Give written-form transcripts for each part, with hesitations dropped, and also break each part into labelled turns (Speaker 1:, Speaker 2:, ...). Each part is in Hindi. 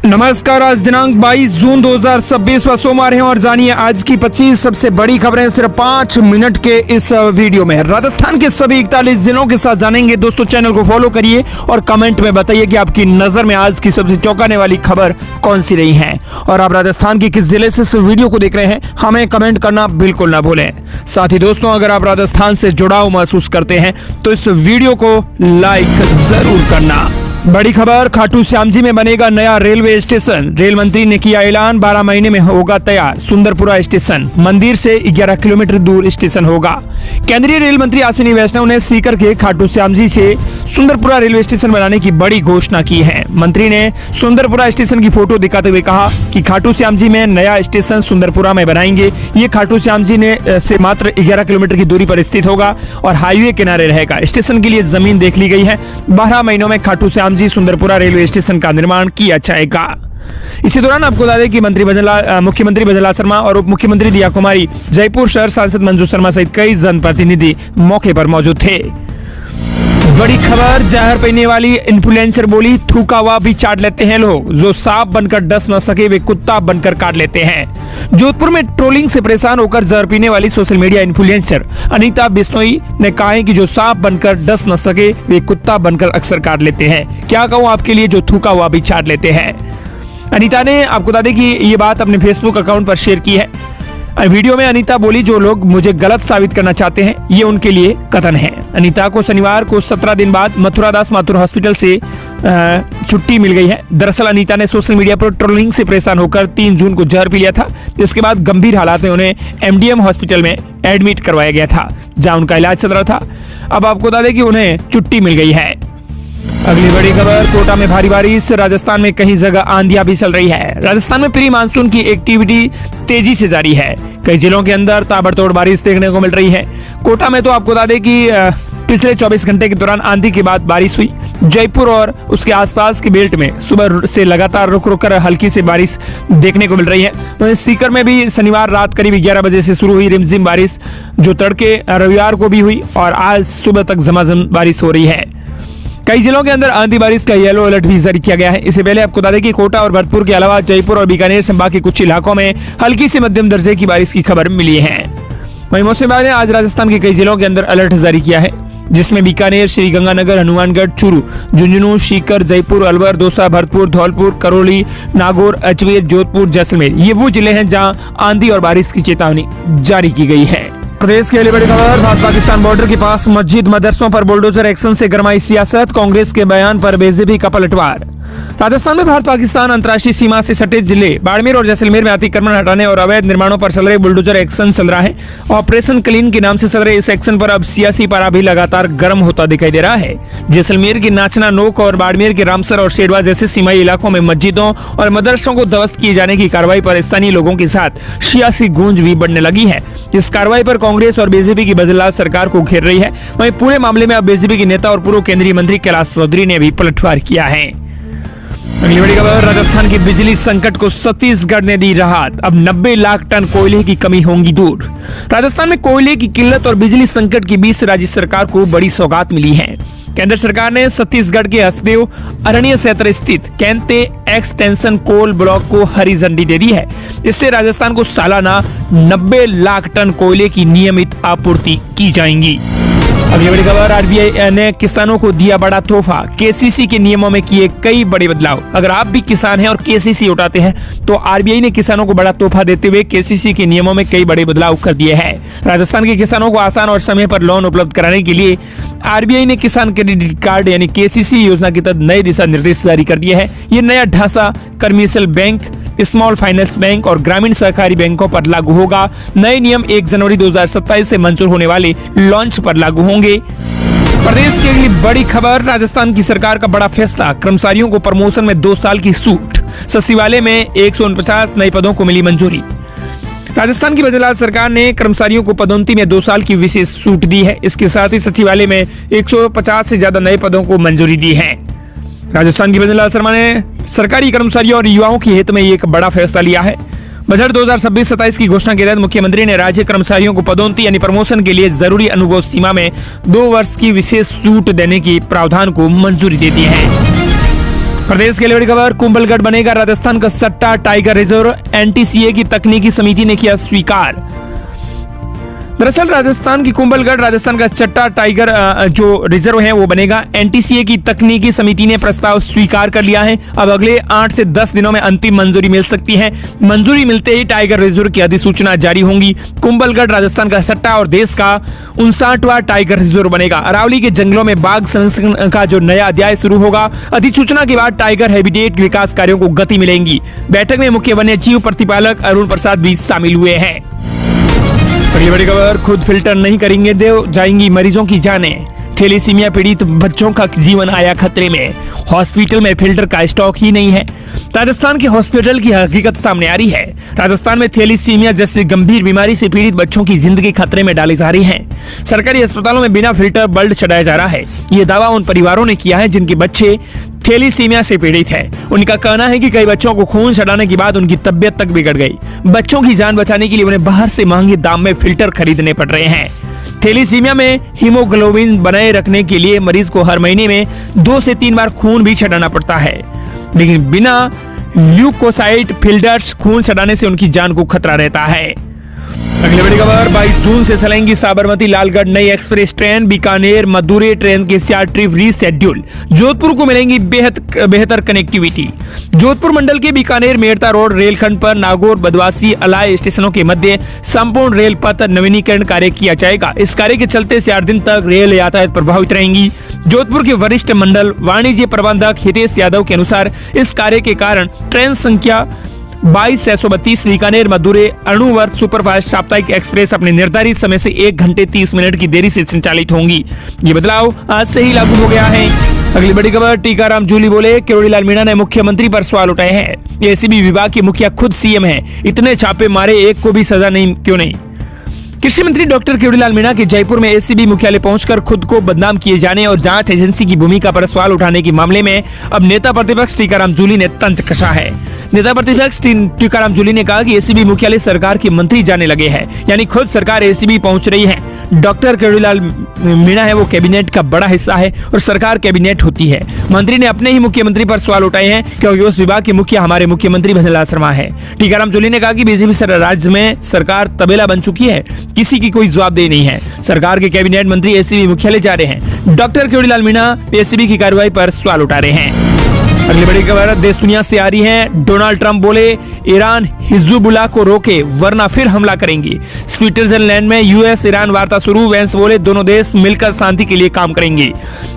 Speaker 1: नमस्कार। आज दिनांक 22 जून 2026 व सोमवार है और जानिए आज की 25 सबसे बड़ी खबरें सिर्फ 5 मिनट के इस वीडियो में। राजस्थान के सभी 41 जिलों के साथ जानेंगे। दोस्तों चैनल को फॉलो करिए और कमेंट में बताइए कि आपकी नजर में आज की सबसे चौंकाने वाली खबर कौन सी रही है और आप राजस्थान के किस जिले से इस वीडियो को देख रहे हैं हमें कमेंट करना बिल्कुल ना भूलें। साथ ही दोस्तों अगर आप राजस्थान से जुड़ाव महसूस करते हैं तो इस वीडियो को लाइक जरूर करना। बड़ी खबर, खाटू श्याम जी में बनेगा नया रेलवे स्टेशन। रेल मंत्री ने किया ऐलान, 12 महीने में होगा तैयार सुंदरपुरा स्टेशन। मंदिर से 11 किलोमीटर दूर स्टेशन होगा। केंद्रीय रेल मंत्री अश्विनी वैष्णव ने सीकर के खाटू श्याम जी से सुंदरपुरा रेलवे स्टेशन बनाने की बड़ी घोषणा की है। मंत्री ने सुंदरपुरा स्टेशन की फोटो दिखाते हुए कहा कि खाटू श्याम जी में नया स्टेशन सुंदरपुरा में बनाएंगे। ये खाटू श्याम जी से मात्र 11 किलोमीटर की दूरी पर स्थित होगा और हाईवे किनारे रहेगा। स्टेशन के लिए जमीन देख ली गई है। 12 महीनों में खाटू श्याम जी सुंदरपुरा रेलवे स्टेशन का निर्माण किया जाएगा। इसी दौरान आपको बता दें कि मुख्यमंत्री भजनलाल शर्मा और उप मुख्यमंत्री दिया कुमारी, जयपुर शहर सांसद मंजू शर्मा सहित कई जनप्रतिनिधि मौके पर मौजूद थे। बड़ी खबर, जहर पीने वाली इन्फ्लुएंसर बोली, थूका हुआ भी चाट लेते हैं लोग। जो सांप बनकर डस न सके वे कुत्ता बनकर काट लेते हैं। जोधपुर में ट्रोलिंग से परेशान होकर जहर पीने वाली social media influencer Anita Bishnoi ने कहा है कि जो सांप बनकर डस न सके वे कुत्ता बनकर अक्सर काट लेते हैं। क्या कहूँ आपके लिए, जो थूका हुआ भी चाट लेते हैं। अनीता ने आपको बता दें कि ये बात अपने फेसबुक अकाउंट पर शेयर की है। वीडियो में अनीता बोली, जो लोग मुझे गलत साबित करना चाहते हैं ये उनके लिए कथन है। अनीता को शनिवार को 17 दिन बाद मथुरादास माथुर हॉस्पिटल से छुट्टी मिल गई है। दरअसल अनीता ने सोशल मीडिया पर ट्रोलिंग से परेशान होकर 3 जून को जहर पी लिया था। इसके बाद गंभीर हालात में उन्हें एमडीएम हॉस्पिटल में एडमिट करवाया गया था, जहां उनका इलाज चल रहा था। अब आपको बता दें कि उन्हें छुट्टी मिल गई है। अगली बड़ी खबर, कोटा में भारी बारिश, राजस्थान में कई जगह आंधियां भी चल रही है। राजस्थान में प्री मानसून की एक्टिविटी तेजी से जारी है। कई जिलों के अंदर ताबड़तोड़ बारिश देखने को मिल रही है। कोटा में तो आपको बता दें कि पिछले 24 घंटे के दौरान आंधी के बाद बारिश हुई। जयपुर और उसके आसपास के बेल्ट में सुबह से लगातार रुक रुक कर हल्की से बारिश देखने को मिल रही है। वहीं सीकर में भी शनिवार रात करीब 11 बजे से शुरू हुई रिमझिम बारिश, जो तड़के रविवार को भी हुई और आज सुबह तक झमाझम बारिश हो रही है। कई जिलों के अंदर आंधी बारिश का येलो अलर्ट भी जारी किया गया है। इससे पहले आपको बता दें कि कोटा और भरतपुर के अलावा जयपुर और बीकानेर संभाग के कुछ इलाकों में हल्की से मध्यम दर्जे की बारिश की खबर मिली है। वहीं मौसम विभाग ने आज राजस्थान के कई जिलों के अंदर अलर्ट जारी किया है, जिसमें बीकानेर, श्रीगंगानगर, हनुमानगढ़, चूरू, झुंझुनू, सीकर, जयपुर, अलवर, दौसा, भरतपुर, धौलपुर, करौली, नागौर, अजमेर, जोधपुर, जैसलमेर ये वो जिले हैं जहां आंधी और बारिश की चेतावनी जारी की गई है। प्रदेश के लिए बड़ी खबर, भारत पाकिस्तान बॉर्डर के पास मस्जिद मदरसों पर बुलडोजर एक्शन से गरमाई सियासत, कांग्रेस के बयान पर बीजेपी का पलटवार। राजस्थान में भारत पाकिस्तान अंतर्राष्ट्रीय सीमा से सटे जिले बाड़मेर और जैसलमेर में अतिक्रमण हटाने और अवैध निर्माणों पर चल रहे बुलडोजर एक्शन चल रहा है। ऑपरेशन क्लीन के नाम से चल रहे इस एक्शन पर अब सियासी पारा भी लगातार गर्म होता दिखाई दे रहा है। जैसलमेर की नाचना नोक और बाड़मेर के रामसर और शेरवा जैसे सीमाई इलाकों में मस्जिदों और मदरसों को ध्वस्त किए जाने की कार्रवाई पर स्थानीय लोगों के साथ सियासी गूंज भी बढ़ने लगी है। इस कार्रवाई पर कांग्रेस और बीजेपी की भजनलाल सरकार को घेर रही है। वहीं पूरे मामले में अब बीजेपी के नेता और पूर्व केंद्रीय मंत्री कैलाश चौधरी ने भी पलटवार किया है। अगली बड़ी खबर, राजस्थान की बिजली संकट को छत्तीसगढ़ ने दी राहत, अब 90 लाख टन कोयले की कमी होगी दूर। राजस्थान में कोयले की किल्लत और बिजली संकट के बीच राज्य सरकार को बड़ी सौगात मिली है। केंद्र सरकार ने छत्तीसगढ़ के हसदेव अरण्य क्षेत्र स्थित कैंते एक्सटेंशन कोल ब्लॉक को हरी झंडी दे दी है। इससे राजस्थान को सालाना 90 लाख टन कोयले की नियमित आपूर्ति की जाएगी। अगली बड़ी खबर, आरबीआई ने किसानों को दिया बड़ा तोहफा, केसीसी के नियमों में किए कई बड़े बदलाव। अगर आप भी किसान हैं और केसीसी उठाते हैं तो आरबीआई ने किसानों को बड़ा तोहफा देते हुए केसीसी के नियमों में कई बड़े बदलाव कर दिए हैं। राजस्थान के किसानों को आसान और समय पर लोन उपलब्ध कराने के लिए आरबीआई ने किसान क्रेडिट कार्ड यानी केसीसी योजना के तहत नए दिशा निर्देश जारी कर दिए हैं। ये नया ढांचा commercial bank, small finance bank और ग्रामीण सहकारी बैंकों पर लागू होगा। नए नियम 1 जनवरी 2027 से मंजूर होने वाले लॉन्च पर लागू होंगे। प्रदेश के लिए बड़ी खबर, राजस्थान की सरकार का बड़ा फैसला, कर्मचारियों को प्रमोशन में 2 साल की छूट। सचिवालय में 149 नए पदों को मिली मंजूरी। राजस्थान की भजनलाल सरकार ने कर्मचारियों को पदोन्नति में 2 साल की विशेष छूट दी है। इसके साथ ही सचिवालय में 150 से ज्यादा नए पदों को मंजूरी दी है। राजस्थान की भजनलाल शर्मा ने सरकारी कर्मचारियों और युवाओं के हित में एक बड़ा फैसला लिया है। बजट 2026-27 की घोषणा के तहत मुख्यमंत्री ने राज्य कर्मचारियों को पदोन्नति यानी प्रमोशन के लिए जरूरी अनुभव सीमा में 2 वर्ष की विशेष छूट देने की प्रावधान को मंजूरी दे दी है। प्रदेश के लिए बड़ी खबर, कुंभलगढ़ बनेगा राजस्थान का सट्टा टाइगर रिजर्व, एनटीसीए की तकनीकी समिति ने किया स्वीकार। दरअसल राजस्थान की कुंभलगढ़ राजस्थान का चट्टा टाइगर जो रिजर्व है वो बनेगा। एनटीसीए की तकनीकी समिति ने प्रस्ताव स्वीकार कर लिया है। अब अगले 8 से 10 दिनों में अंतिम मंजूरी मिल सकती है। मंजूरी मिलते ही टाइगर रिजर्व की अधिसूचना जारी होंगी। कुंभलगढ़ राजस्थान का सट्टा और देश का 59वां टाइगर रिजर्व बनेगा। अरावली के जंगलों में बाघ संरक्षण का जो नया अध्याय शुरू होगा। अधिसूचना के बाद टाइगर हैबिटेट विकास कार्यों को गति मिलेगी। बैठक में मुख्य वन्य जीव प्रतिपालक अरुण प्रसाद भी शामिल हुए हैं। अगली बड़ी खबर, खुद फिल्टर नहीं करेंगे दे जाएंगी मरीजों की जानें। थैलेसीमिया पीड़ित बच्चों का जीवन आया खतरे में। हॉस्पिटल में फिल्टर का स्टॉक ही नहीं है। राजस्थान के हॉस्पिटल की हकीकत सामने आ रही है। राजस्थान में थैलेसीमिया जैसी गंभीर बीमारी से पीड़ित बच्चों की जिंदगी खतरे में डाली जा रही है। सरकारी अस्पतालों में बिना फिल्टर ब्लड चढ़ाया जा रहा है। ये दावा उन परिवारों ने किया है जिनके बच्चे थैलेसीमिया से पीड़ित है। उनका कहना है कि कई बच्चों को खून चढ़ाने के बाद उनकी तबियत तक बिगड़ गई। बच्चों की जान बचाने के लिए उन्हें बाहर से महंगे दाम में फिल्टर खरीदने पड़ रहे हैं। थैलेसीमिया में हीमोग्लोबिन बनाए रखने के लिए मरीज को हर महीने में 2 से 3 बार खून भी चढ़ाना पड़ता है, लेकिन बिना ल्यूकोसाइट फिल्टर्स खून चढ़ाने से उनकी जान को खतरा रहता है। अगली बड़ी खबर, 22 जून से चलेंगी साबरमती लालगढ़ नई express train. Bikaner Madurai train के 4 ट्रिप रीशेड्यूल। जोधपुर को मिलेंगी बेहतर कनेक्टिविटी। जोधपुर मंडल के बीकानेर मेड़ता रोड रेलखंड पर नागौर बदवासी अलाय स्टेशनों के मध्य संपूर्ण रेल पथ नवीनीकरण कार्य किया जाएगा। इस कार्य के चलते 4 दिन तक रेल यातायात प्रभावित रहेंगी। जोधपुर के वरिष्ठ मंडल वाणिज्य प्रबंधक हितेश यादव के अनुसार इस कार्य के कारण ट्रेन संख्या 2232 बीकानेर मदुरै अणुवर्त सुपरफास्ट साप्ताहिक एक्सप्रेस अपने निर्धारित समय से 1 घंटे 30 मिनट की देरी से संचालित होंगी। ये बदलाव आज से ही लागू हो गया है। अगली बड़ी खबर, टीकाराम जूली बोले किरोड़ीलाल मीणा ने मुख्यमंत्री पर सवाल उठाए हैं। एसीबी विभाग के मुखिया खुद सीएम है, इतने छापे मारे एक को भी सजा नहीं क्यों नहीं। कृषि मंत्री डॉक्टर किरोड़ीलाल मीणा के जयपुर में एसीबी मुख्यालय पहुंचकर खुद को बदनाम किए जाने और जांच एजेंसी की भूमिका पर सवाल उठाने के मामले में अब नेता प्रतिपक्ष टीकाराम जूली ने तंज कसा है। नेता प्रतिपक्ष टीकाराम जूली ने कहा कि एसीबी मुख्यालय सरकार के मंत्री जाने लगे हैं, यानी खुद सरकार एसीबी पहुंच रही है। डॉक्टर किरोड़ीलाल मीणा है वो कैबिनेट का बड़ा हिस्सा है और सरकार कैबिनेट होती है। मंत्री ने अपने ही मुख्यमंत्री पर सवाल उठाए हैं क्योंकि उस विभाग के मुखिया हमारे मुख्यमंत्री भजनलाल शर्मा है। टीकाराम जूली ने कहा कि बीजेपी राज्य में सरकार तबेला बन चुकी है, किसी की कोई जवाबदेही नहीं है। सरकार के कैबिनेट मंत्री एसीबी मुख्यालय जा रहे हैं। डॉक्टर किरोड़ीलाल मीणा एसीबी की कार्रवाई पर सवाल उठा रहे हैं। अगली बड़ी खबर देश दुनिया से आ रही है। डोनाल्ड ट्रंप बोले ईरान हिजबुल्लाह को रोके वरना फिर हमला करेंगे। स्विट्जरलैंड में यूएस ईरान वार्ता शुरू। वेंस बोले दोनों देश मिलकर शांति के लिए काम करेंगे।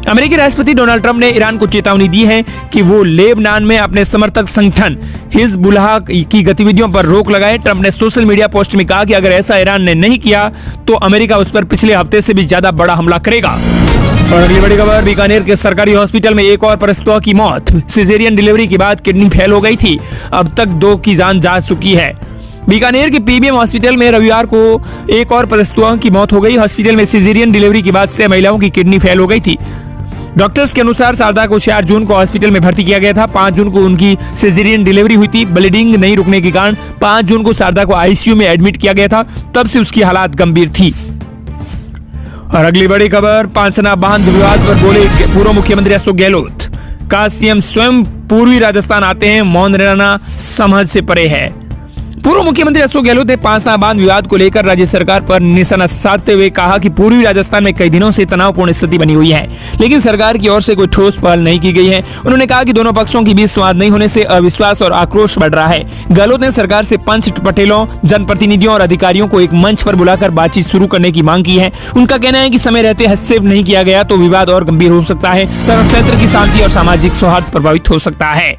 Speaker 1: अमेरिकी राष्ट्रपति डोनाल्ड ट्रंप ने ईरान को चेतावनी दी है कि वो लेबनान में अपने समर्थक संगठन हिजबुल्लाह की गतिविधियों पर रोक लगाए। ट्रंप ने सोशल मीडिया पोस्ट में कहा कि अगर ऐसा ईरान ने नहीं किया तो अमेरिका उस पर पिछले हफ्ते से भी ज्यादा बड़ा हमला करेगा। और अगली बड़ी खबर, बीकानेर के सरकारी हॉस्पिटल में एक और प्रसूता की मौत। सिजेरियन डिलीवरी के बाद किडनी फेल हो गई थी, अब तक 2 की जान जा चुकी है। बीकानेर के पीबीएम हॉस्पिटल में रविवार को एक और प्रसूता की मौत हो गई। हॉस्पिटल में सिजेरियन डिलीवरी के बाद 6 महिलाओं की किडनी फेल हो गई थी। डॉक्टर्स के अनुसार शारदा को 4 जून को हॉस्पिटल में भर्ती किया गया था। 5 जून को उनकी सिजेरियन डिलीवरी हुई थी। ब्लीडिंग नहीं रुकने के कारण 5 जून को शारदा को आईसीयू में एडमिट किया गया था, तब से उसकी हालत गंभीर थी। और अगली बड़ी खबर, पांचना बांध विवाद पर बोले पूर्व मुख्यमंत्री अशोक गहलोत। का सीएम स्वयं पूर्वी राजस्थान आते हैं, मौन रहना समझ से परे है। पूर्व मुख्यमंत्री अशोक गहलोत ने पांचना बांध विवाद को लेकर राज्य सरकार पर निशाना साधते हुए कहा कि पूर्वी राजस्थान में कई दिनों से तनावपूर्ण स्थिति बनी हुई है, लेकिन सरकार की ओर से कोई ठोस पहल नहीं की गई है। उन्होंने कहा कि दोनों पक्षों के बीच संवाद नहीं होने से अविश्वास और आक्रोश बढ़ रहा है। गहलोत ने सरकार से पंच पटेलों, जनप्रतिनिधियों और अधिकारियों को एक मंच पर बुलाकर बातचीत शुरू करने की मांग की है। उनका कहना है कि समय रहते हस्तक्षेप नहीं किया गया तो विवाद और गंभीर हो सकता है तथा क्षेत्र की शांति और सामाजिक सौहार्द प्रभावित हो सकता है।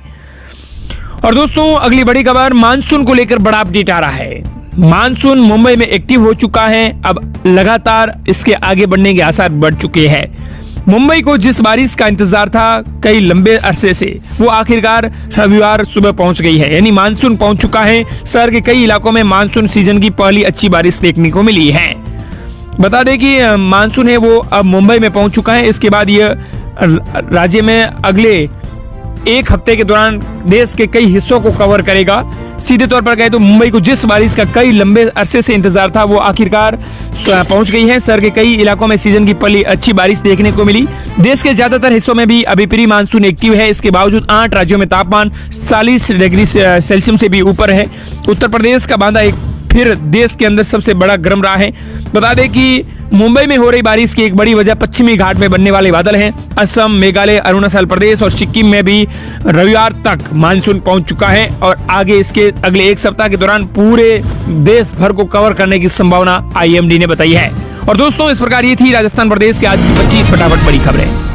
Speaker 1: और दोस्तों अगली बड़ी खबर, मानसून को लेकर बड़ा अपडेट आ रहा है। मानसून मुंबई में एक्टिव हो चुका है, अब लगातार इसके आगे बढ़ने के आसार बढ़ चुके हैं। मुंबई को जिस बारिश का इंतजार था कई लंबे अरसे से, वो आखिरकार रविवार सुबह पहुंच गई है, यानी मानसून पहुंच चुका है। शहर के कई इलाकों में मानसून सीजन की पहली अच्छी बारिश देखने को मिली है। बता दें कि मानसून है वो अब मुंबई में पहुंच चुका है। इसके बाद यह राज्य में अगले एक हफ्ते के दौरान देश के कई हिस्सों को कवर करेगा। सीधे तौर पर कहें तो मुंबई को जिस बारिश का कई लंबे अरसे से इंतजार था वो आखिरकार पहुंच गई है। शहर के कई इलाकों में सीजन की पहली अच्छी बारिश देखने को मिली। देश के ज्यादातर हिस्सों में भी अभी प्री मानसून एक्टिव है। इसके बावजूद 8 राज्यों में तापमान 40 डिग्री सेल्सियस से भी ऊपर है। उत्तर प्रदेश का बांदा एक फिर देश के अंदर सबसे बड़ा गर्म रहा है। बता दें कि मुंबई में हो रही बारिश की एक बड़ी वजह पश्चिमी घाट में बनने वाले बादल हैं। असम, मेघालय, अरुणाचल प्रदेश और सिक्किम में भी रविवार तक मानसून पहुंच चुका है और आगे इसके अगले एक सप्ताह के दौरान पूरे देश भर को कवर करने की संभावना IMD ने बताई है। और दोस्तों, इस प्रकार ये थी राजस्थान प्रदेश के आज की 25 फटाफट बड़ी खबरें।